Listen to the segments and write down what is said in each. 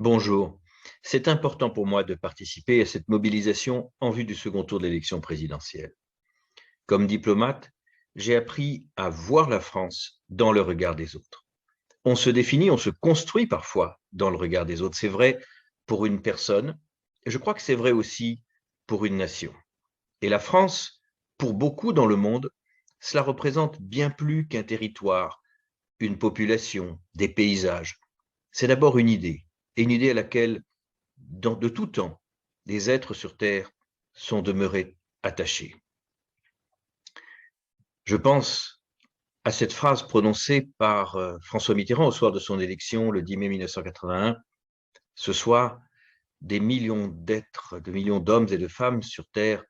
Bonjour. C'est important pour moi de participer à cette mobilisation en vue du second tour de l'élection présidentielle. Comme diplomate, j'ai appris à voir la France dans le regard des autres. On se définit, on se construit parfois dans le regard des autres. C'est vrai pour une personne, et je crois que c'est vrai aussi pour une nation. Et la France, pour beaucoup dans le monde, cela représente bien plus qu'un territoire, une population, des paysages. C'est d'abord une idée, et une idée à laquelle de tout temps, les êtres sur Terre sont demeurés attachés. Je pense à cette phrase prononcée par François Mitterrand au soir de son élection le 10 mai 1981. Ce soir, des millions d'êtres, de millions d'hommes et de femmes sur Terre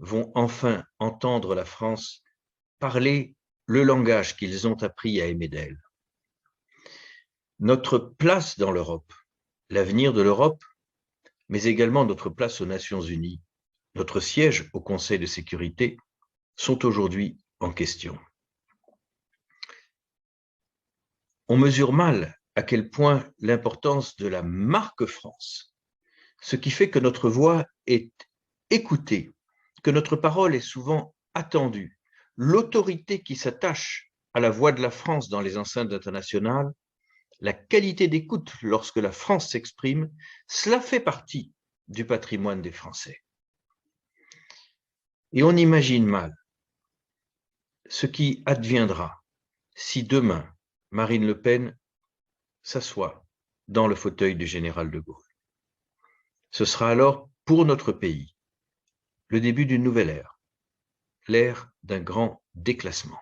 vont enfin entendre la France parler le langage qu'ils ont appris à aimer d'elle. Notre place dans l'Europe, l'avenir de l'Europe, mais également notre place aux Nations Unies, notre siège au Conseil de sécurité, sont aujourd'hui en question. On mesure mal à quel point l'importance de la marque France, ce qui fait que notre voix est écoutée, que notre parole est souvent attendue, l'autorité qui s'attache à la voix de la France dans les enceintes internationales, la qualité d'écoute lorsque la France s'exprime, cela fait partie du patrimoine des Français. Et on imagine mal ce qui adviendra si demain Marine Le Pen s'assoit dans le fauteuil du général de Gaulle. Ce sera alors pour notre pays le début d'une nouvelle ère, l'ère d'un grand déclassement.